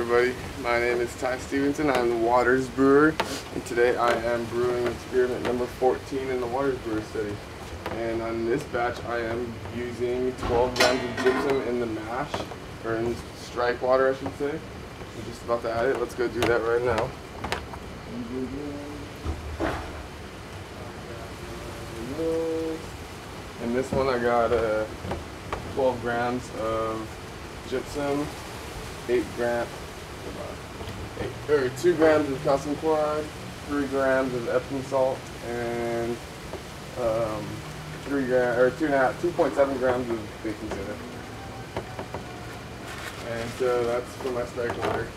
everybody, my name is Ty Stevenson. I'm the Waters Brewer, and today I am brewing experiment number 14 in the Waters Brewer Study. And on this batch I am using 12 grams of gypsum in the mash, or in strike water I should say. I'm just about to add it. Let's go do that right now. In this one I got 12 grams of gypsum, 2 grams of calcium chloride, 3 grams of Epsom salt, and 2.7 grams of baking soda. And so that's for my strike water.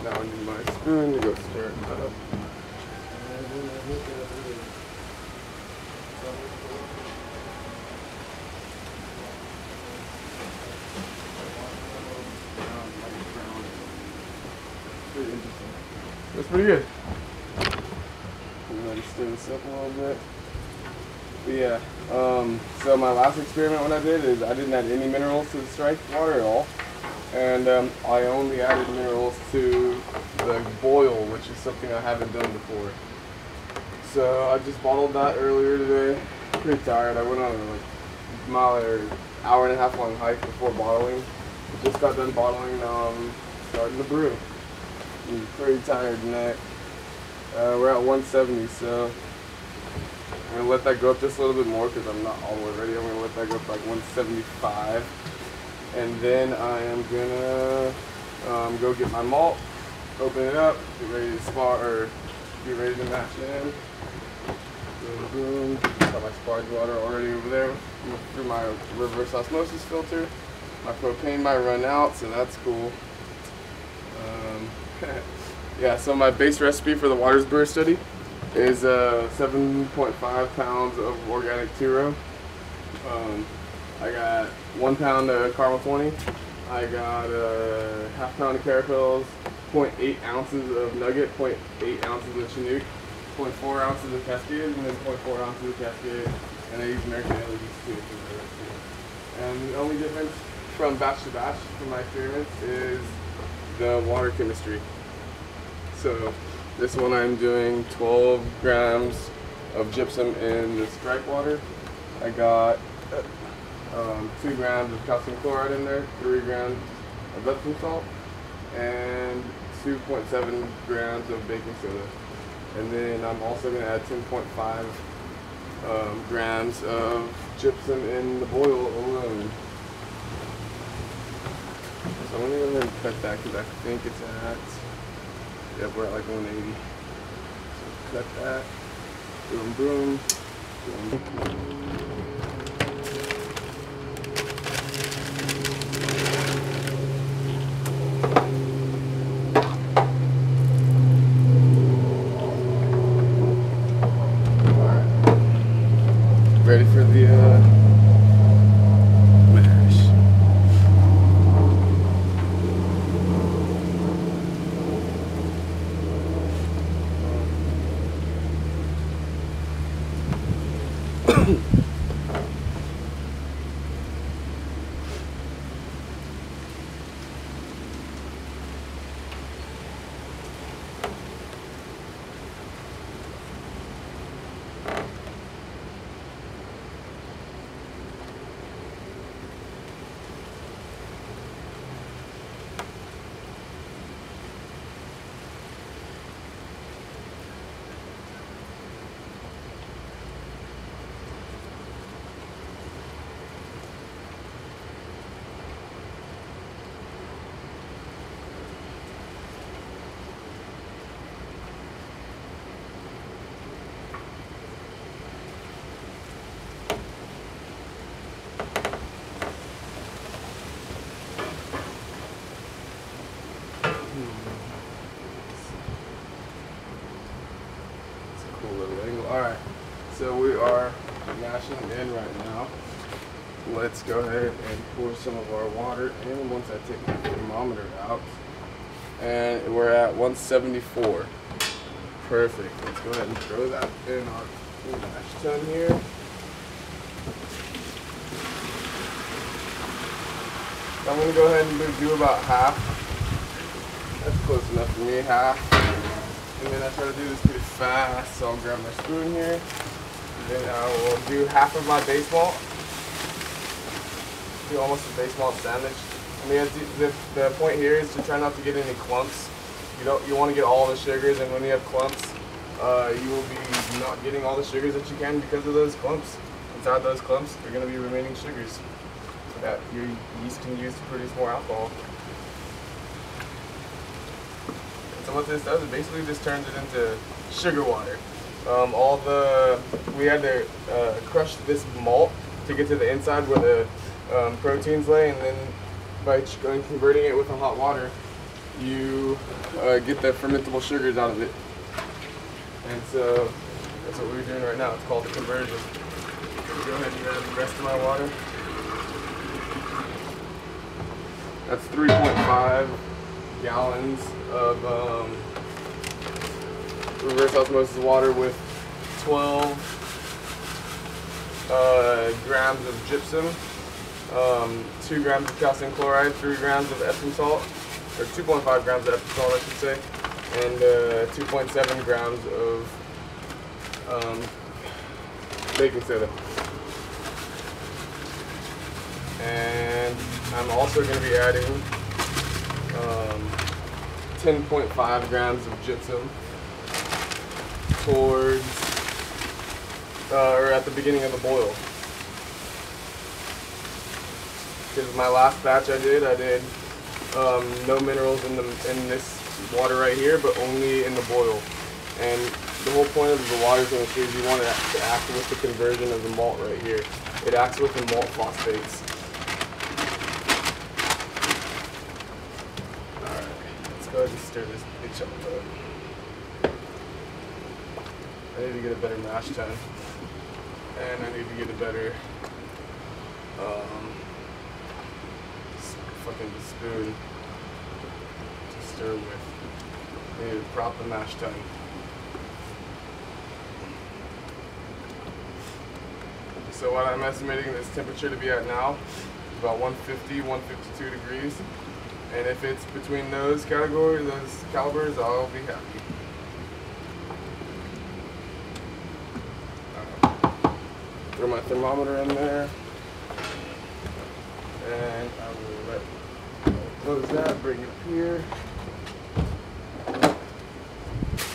Now I need my spoon to go stir it up. Pretty interesting. That's pretty good. Let me stir this up a little bit. But yeah, so my last experiment what I did is I didn't add any minerals to the strike water at all. And I only added minerals to the boil, which is something I haven't done before. So I just bottled that earlier today. Pretty tired. I went on a mile or hour and a half long hike before bottling. Just got done bottling, now I'm starting to brew. I'm pretty tired tonight. We're at 170, so I'm gonna let that go up just a little bit more because I'm not all the way ready. I'm gonna let that go up to like 175, and then I am gonna go get my malt, open it up, get ready to get ready to mash in. Boom, boom. Got my sparge water already over there through my reverse osmosis filter. My propane might run out, so that's cool. Yeah, so my base recipe for the Waters Brewer Study is 7.5 pounds of organic two-row. I got 1 pound of caramel 20. I got a half pound of carapils, 0.8 ounces of nugget, 0.8 ounces of chinook, 0.4 ounces of cascade, and then 0.4 ounces of cascade. And I use American LEDs too for the recipe. And the only difference from batch to batch for my experiments is the water chemistry. So this one I'm doing 12 grams of gypsum in the strike water. I got 2 grams of calcium chloride in there, 3 grams of Epsom salt, and 2.7 grams of baking soda. And then I'm also going to add 10.5 grams of gypsum in the boil alone. So I'm going to go ahead and cut that because I think it's at, yep, we're at like 180. So cut that, boom, boom, boom. Alright, ready for the mash. Alright, so we are mashing in right now. Let's go ahead and pour some of our water in once I take my thermometer out. And we're at 174. Perfect. Let's go ahead and throw that in our mash tun here. I'm going to go ahead and do about half That's close enough for me, half. And then I try to do this pretty fast, so I'll grab my spoon here. And then I will do half of my base malt. Do almost a base malt sandwich. I mean, the point here is to try not to get any clumps. You want to get all the sugars, and when you have clumps, you will be not getting all the sugars that you can because of those clumps. Inside those clumps, there are going to be remaining sugars that your yeast can use to produce more alcohol. And so what this does is basically just turns it into sugar water. We had to crush this malt to get to the inside where the proteins lay, and then by converting it with the hot water, you get the fermentable sugars out of it. And so that's what we're doing right now. It's called the conversion. Go ahead and grab the rest of my water. That's 3.5 gallons of reverse osmosis water with 12 grams of gypsum, 2 grams of calcium chloride, 3 grams of Epsom salt, or 2.5 grams of Epsom salt, I should say, and 2.7 grams of baking soda. And I'm also going to be adding 10.5 grams of gypsum towards, or at the beginning of the boil. Because my last batch I did no minerals in this water right here, but only in the boil. And the whole point of the water chemistry is you want it to act with the conversion of the malt right here. It acts with the malt phosphates. Alright, let's go ahead and stir this bitch up. I need to get a better mash tun. And I need to get a better fucking spoon to stir with. I need to prop the mash tun. So what I'm estimating this temperature to be at now is about 150, 152 degrees. And if it's between those categories, those calibers, I'll be happy. Throw my thermometer in there. And I will close that, bring it up here.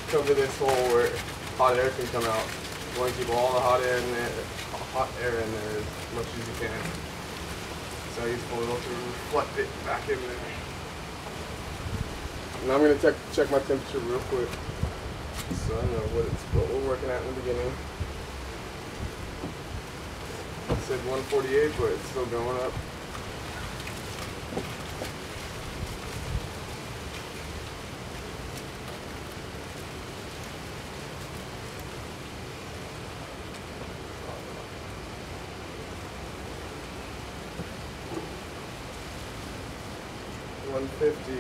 Cover this hole where hot air can come out. You want to keep all the hot air in there as much as you can. So I use foil to reflect it back in there. Now I'm going to check my temperature real quick, so I know what we're working at in the beginning. I said 148, but it's still going up.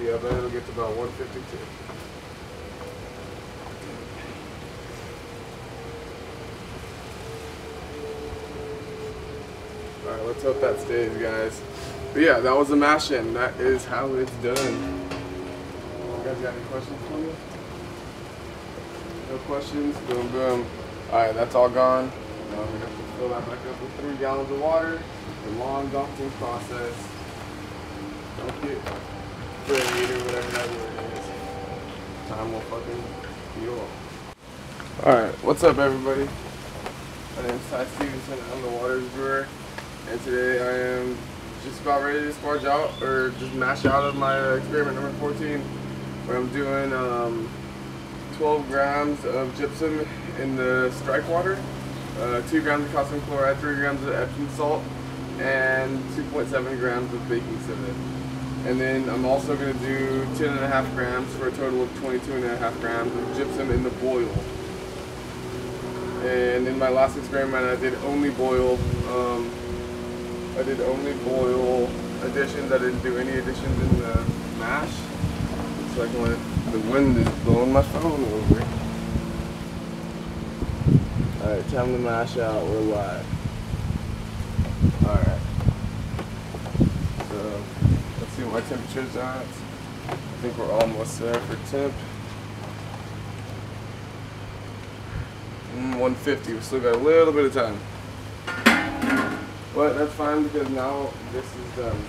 I bet it'll get to about 152. Alright, let's hope that stays, guys. But yeah, that was the mash in. That is how it's done. You guys got any questions for me? No questions? Boom, boom. Alright, that's all gone. Now we have to fill that back up with 3 gallons of water. The long, daunting process. Don't get afraid or whatever that word is. Time will fucking heal up. Alright, what's up everybody? My name is Ty Stevenson, I'm the Waters Brewer, and today I am just about ready to sparge out, or just mash out of my experiment number 14, where I'm doing 12 grams of gypsum in the strike water, 2 grams of calcium chloride, 3 grams of Epsom salt, and 2.7 grams of baking soda. And then I'm also going to do 10.5 grams for a total of 22.5 grams of gypsum in the boil. And in my last experiment, I did only boil. Additions. I didn't do any additions in the mash. It's like when the wind is blowing my phone over. All right, time to mash out. We're live. All right. So. See what my temperature's at. think we're almost there for temp. 150, we still got a little bit of time. But that's fine because now this is done.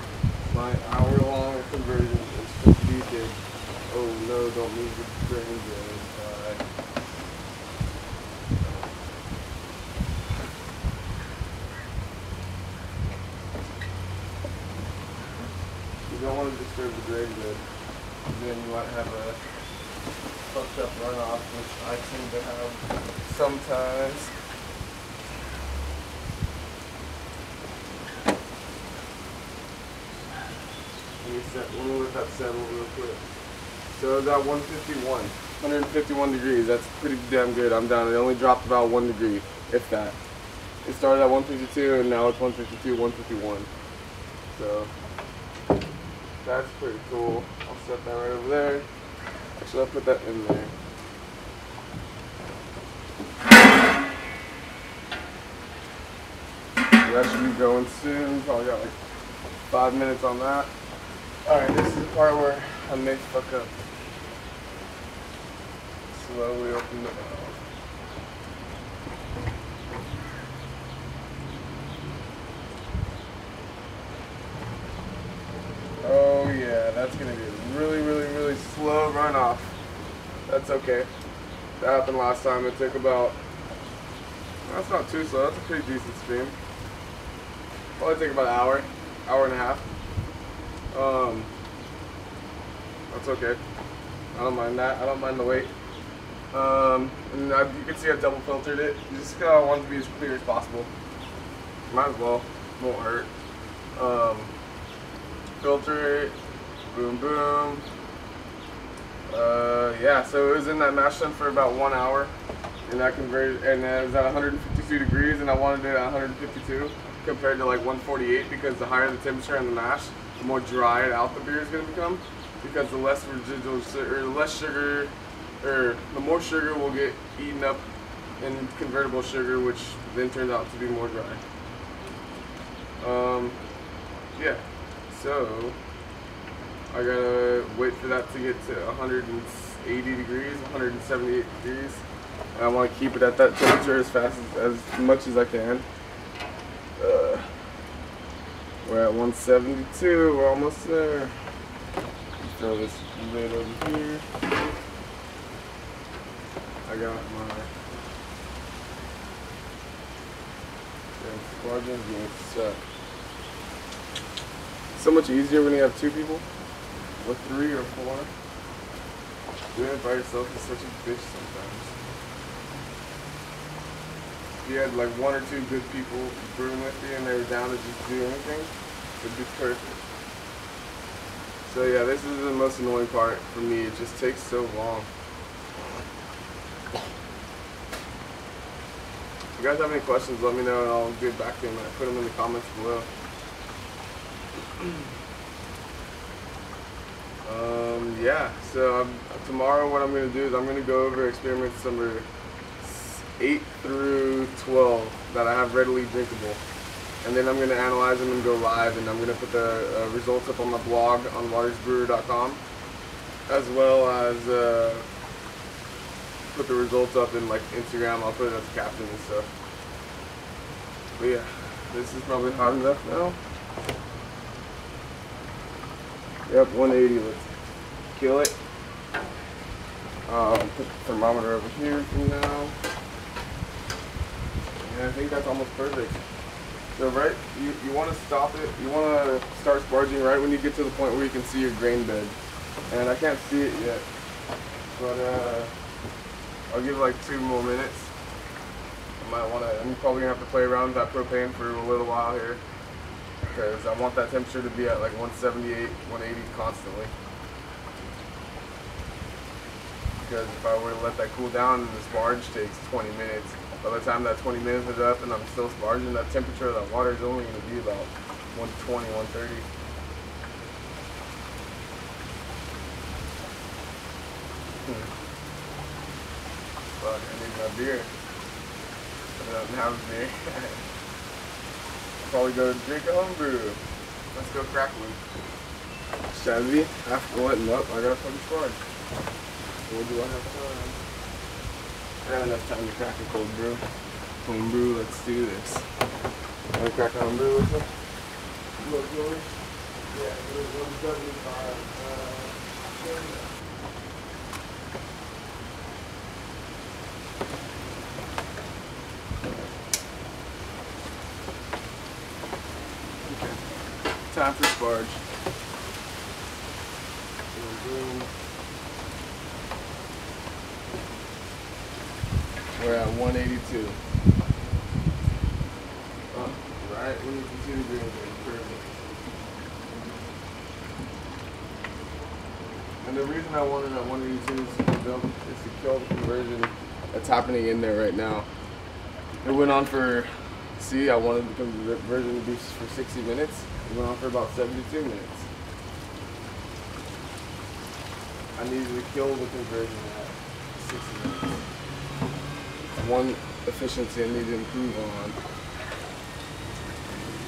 My hour-long conversion is completed. Oh no, don't move the grain there. You don't want to disturb the grain bed. Then you might have a fucked up runoff, which I tend to have sometimes. Let me let that settle real quick. So it's at 151 degrees. That's pretty damn good. I'm down. It only dropped about 1 degree, if that. It started at 152 and now it's 152, 151. So that's pretty cool. I'll set that right over there. Actually, I'll put that in there. That should be going soon. Probably got like 5 minutes on that. Alright, this is the part where I may fuck up. Slowly open the valve. Oh yeah, that's gonna be a really slow runoff. That's okay. That happened last time. It took about, that's not too slow, that's a pretty decent stream. Probably take about an hour and a half. That's okay. I don't mind that. I don't mind the wait. And you can see I double filtered it. Just because I want it to be as clear as possible. Might as well. Won't hurt. Filter it. Boom, boom. Yeah, so it was in that mash tun for about 1 hour. And that converted, and it was at 152 degrees, and I wanted it at 152 compared to like 148 because the higher the temperature on the mash, the more dried out the beer is going to become, because the less residual or the less sugar, or the more sugar will get eaten up in convertible sugar, which then turns out to be more dry. Yeah, so I gotta wait for that to get to 180 degrees, 178 degrees, and I want to keep it at that temperature as much as I can. We're at 172, we're almost there. Throw this lid over here. I got my sparge being set. So much easier when you have 2 people. With 3 or 4. Doing it by yourself is such a bitch sometimes. If you had like 1 or 2 good people brewing with you and they were down to just do anything, it'd be perfect. So yeah, this is the most annoying part for me. It just takes so long. If you guys have any questions, let me know and I'll get back to them and put them in the comments below. Yeah, so tomorrow what I'm going to do is I'm going to go over experiments number 8 through 12 that I have readily drinkable. And then I'm going to analyze them and go live, and I'm going to put the results up on my blog on watersbrewer.com, as well as put the results up in like Instagram. I'll put it as a caption and stuff. But yeah, this is probably hot enough now. Yep, 180. Let's kill it. Put the thermometer over here for now. And I think that's almost perfect. So right, you want to stop it. You want to start sparging right when you get to the point where you can see your grain bed. And I can't see it yet, but I'll give it like 2 more minutes. I'm probably gonna have to play around with that propane for a little while here, because I want that temperature to be at like 178, 180 constantly. Because if I were to let that cool down, the sparge takes 20 minutes. By the time that 20 minutes is up and I'm still sparging, that temperature of that water is only going to be about 120, 130. Fuck, I need my beer. I don't have a beer. I'll probably go drink a homebrew. Let's go crack one. Chevy, half go ahead and up. I got a fucking sparge. What do I have time? I got enough time to crack a cold brew. Home brew, let's do this. Want to crack a home brew with me? Look, George? Yeah, it was 175. Time for sparge. We're at 182. Oh, right when you can see the green thing, perfect. And the reason I wanted at 182 is to kill the conversion that's happening in there right now. It went on for, I wanted the conversion to be for 60 minutes. It went on for about 72 minutes. I needed to kill the conversion at 60 minutes. One efficiency I need to improve on.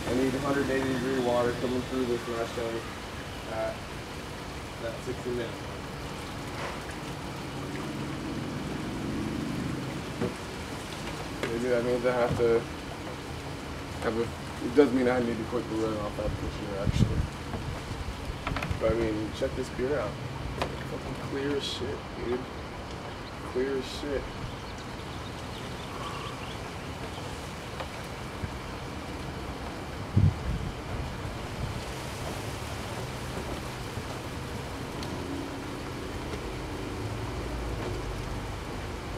I need 180-degree water coming through this mash tank at that 60 minutes. Maybe that means I have to have a. It does mean I need to quickly run off that pusher actually. But I mean, check this beer out. Fucking clear as shit, dude. Clear as shit.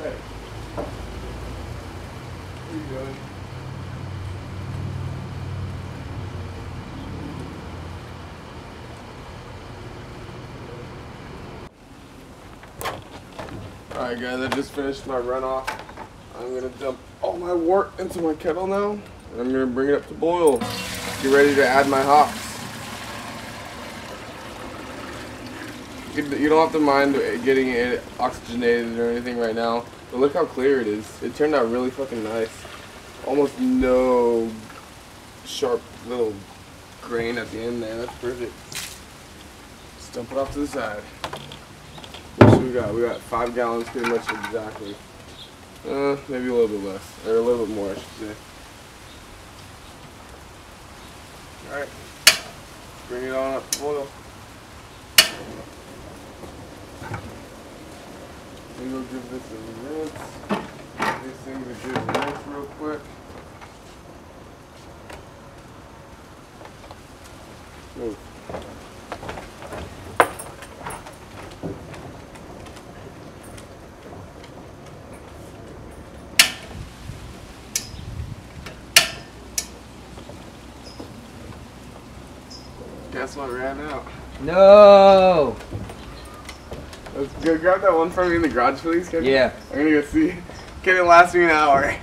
Hey. What are you doing? Alright guys, I just finished my runoff. I'm gonna dump all my wort into my kettle now, and I'm gonna bring it up to boil. Get ready to add my hops. You don't have to mind getting it oxygenated or anything right now, but look how clear it is. It turned out really fucking nice. Almost no sharp little grain at the end there. That's perfect. Just dump it off to the side. What we got? We got 5 gallons pretty much exactly. Maybe a little bit less. Or a little bit more, I should say. Alright. Bring it on up to boil. I'm gonna give this a rinse. This thing's a good rinse real quick. Move. Guess what ran out? No! Let's go grab that one from me in the garage, please. Yeah. I'm gonna go see. Can it last me an hour?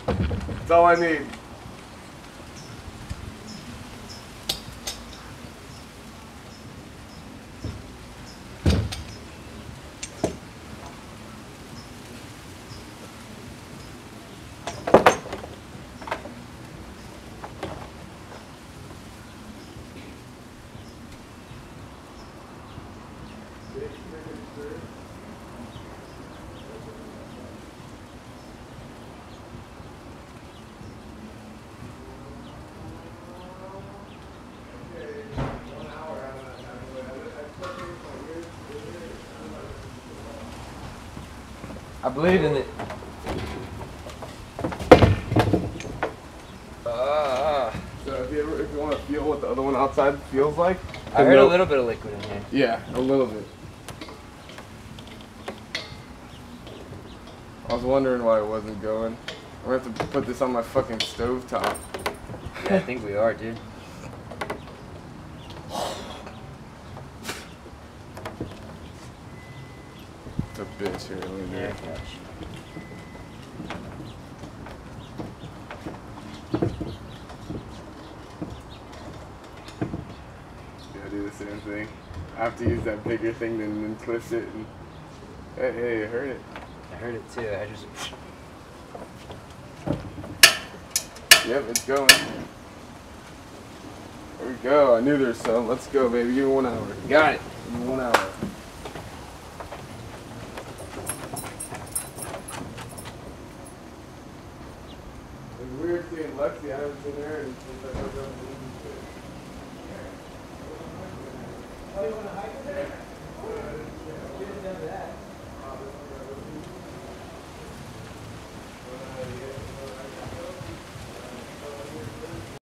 That's all I need. I believe in it. So if you want to feel what the other one outside feels like, I heard a little bit of liquid in here. Yeah, a little bit. I was wondering why it wasn't going. I'm gonna have to put this on my fucking stove top. Yeah, I think we are, dude. It's a bitch here. Let me do Yeah, it. gosh. Yeah, I do the same thing. I have to use that bigger thing than twist it. And hey, I heard it. I heard it too. I just. Yep, it's going. There we go. I knew there was some. Let's go, baby. Give me 1 hour. Got it. Give me 1 hour. It's weird seeing Lexi. I haven't seen her since I got done with the Oh, you want to hike there? We didn't know that.